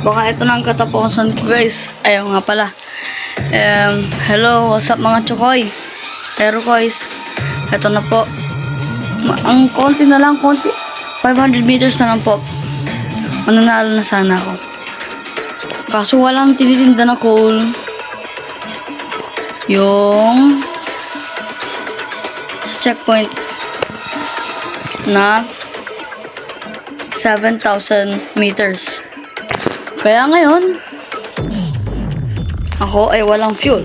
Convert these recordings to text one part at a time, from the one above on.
Baka ito na ang katapusan ko, guys. Ayaw nga pala. Hello, what's up mga chokoy? Pero guys, ito na po. Ang konti na lang, konti. 500 meters na lang po. Mananalo na sana ako. Kaso walang tinitinda na coal. Yung sa checkpoint na 7,000 meters. Kaya ngayon, ako ay walang fuel.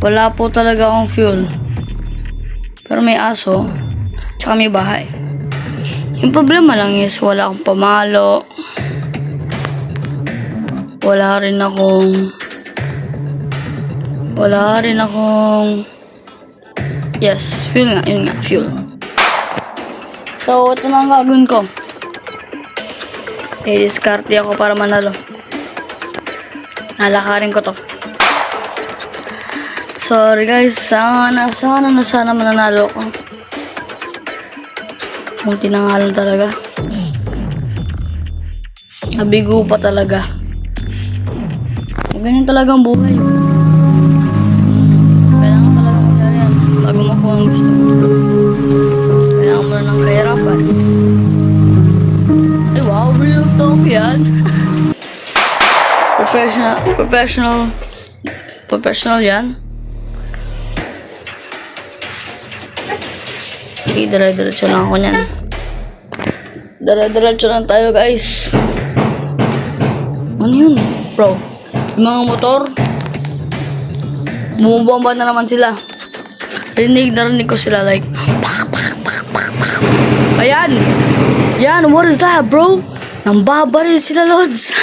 Wala po talaga akong fuel. Pero may aso, tsaka may bahay. Yung problema lang is wala akong pamalo. Wala rin akong yes, fuel nga, yun nga, fuel. So, ito na ang gagawin ko. I-discarte ako para manalo. Nalakarin ko to. Sorry guys, sana mananalo ko. Munti na nga lang talaga. Nabigo pa talaga. Ganyan talaga ang buhay. Kailangan talaga mangyari yan bago makuha ang gusto mo. Kailangan mo na ng kahirapan. Ay wow, real talk yan. Professional yan. Okay, dire-diretso lang ako niyan. Dire-diretso lang tayo, guys. Ano yun, bro? Yung mga motor, bumubomba na naman sila. Narinig ko sila like, pak, pak, pak, pak, pak. Ayan! Yan, what is that, bro? Nambabaril sila, Lods.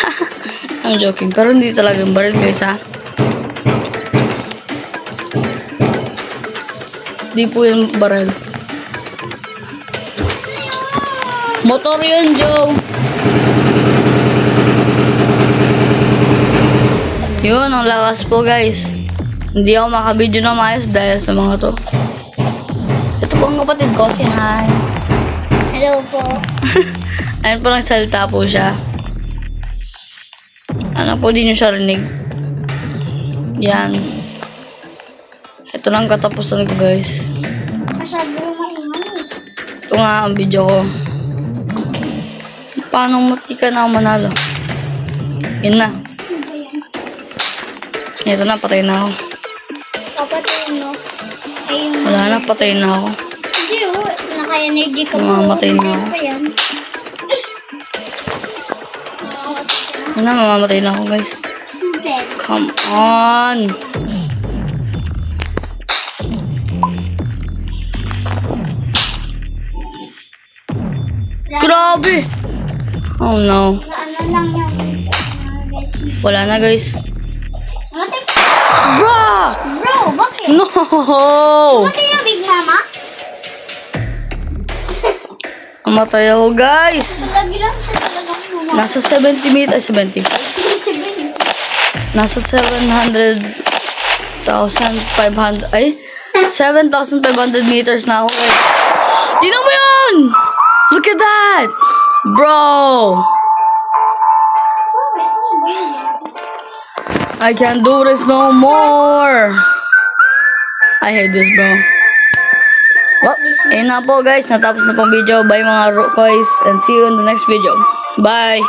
I'm joking, pero hindi talaga yung baril, guys, ha? Hindi po yung baril. Motor yun, Joe. Yun, ang lakas po, guys. Hindi ako makabidyo na maayos dahil sa mga to. Ito po ang kapatid ko, si Hi. Hello po. Ayun po lang salita po siya. Ano po, di nyo siya rinig. Yan. Ito lang katapusan ko, guys. Masyado maingay. Ito nga ang video ko. Paano muti ka na manalo? Yun na. Ito na, patay na ako. Papatayin mo. Ayun. Wala na, patay na ako. Hindi o. Naka-energy ka po. Mamamatay na ako. Pa yan. Yun na, mamamatay na ako, guys. Super. Come on! Grabe! Oh no. Ano lang yung Wala na, guys. Matay. Bro! Bro, bakit? No! Matay yung Big Mama? Amatay ako, guys! Lagi lang siya talagang muna. Nasa 70 meters, 70. Nasa 700,500, ay, 7,500 meters na ako, guys. Tingnan mo yun! Look at that! Bro! I can't do this no more! I hate this, bro. Well, ayun na po, guys. Natapos na pong video. Bye, mga guys. And see you in the next video. Bye!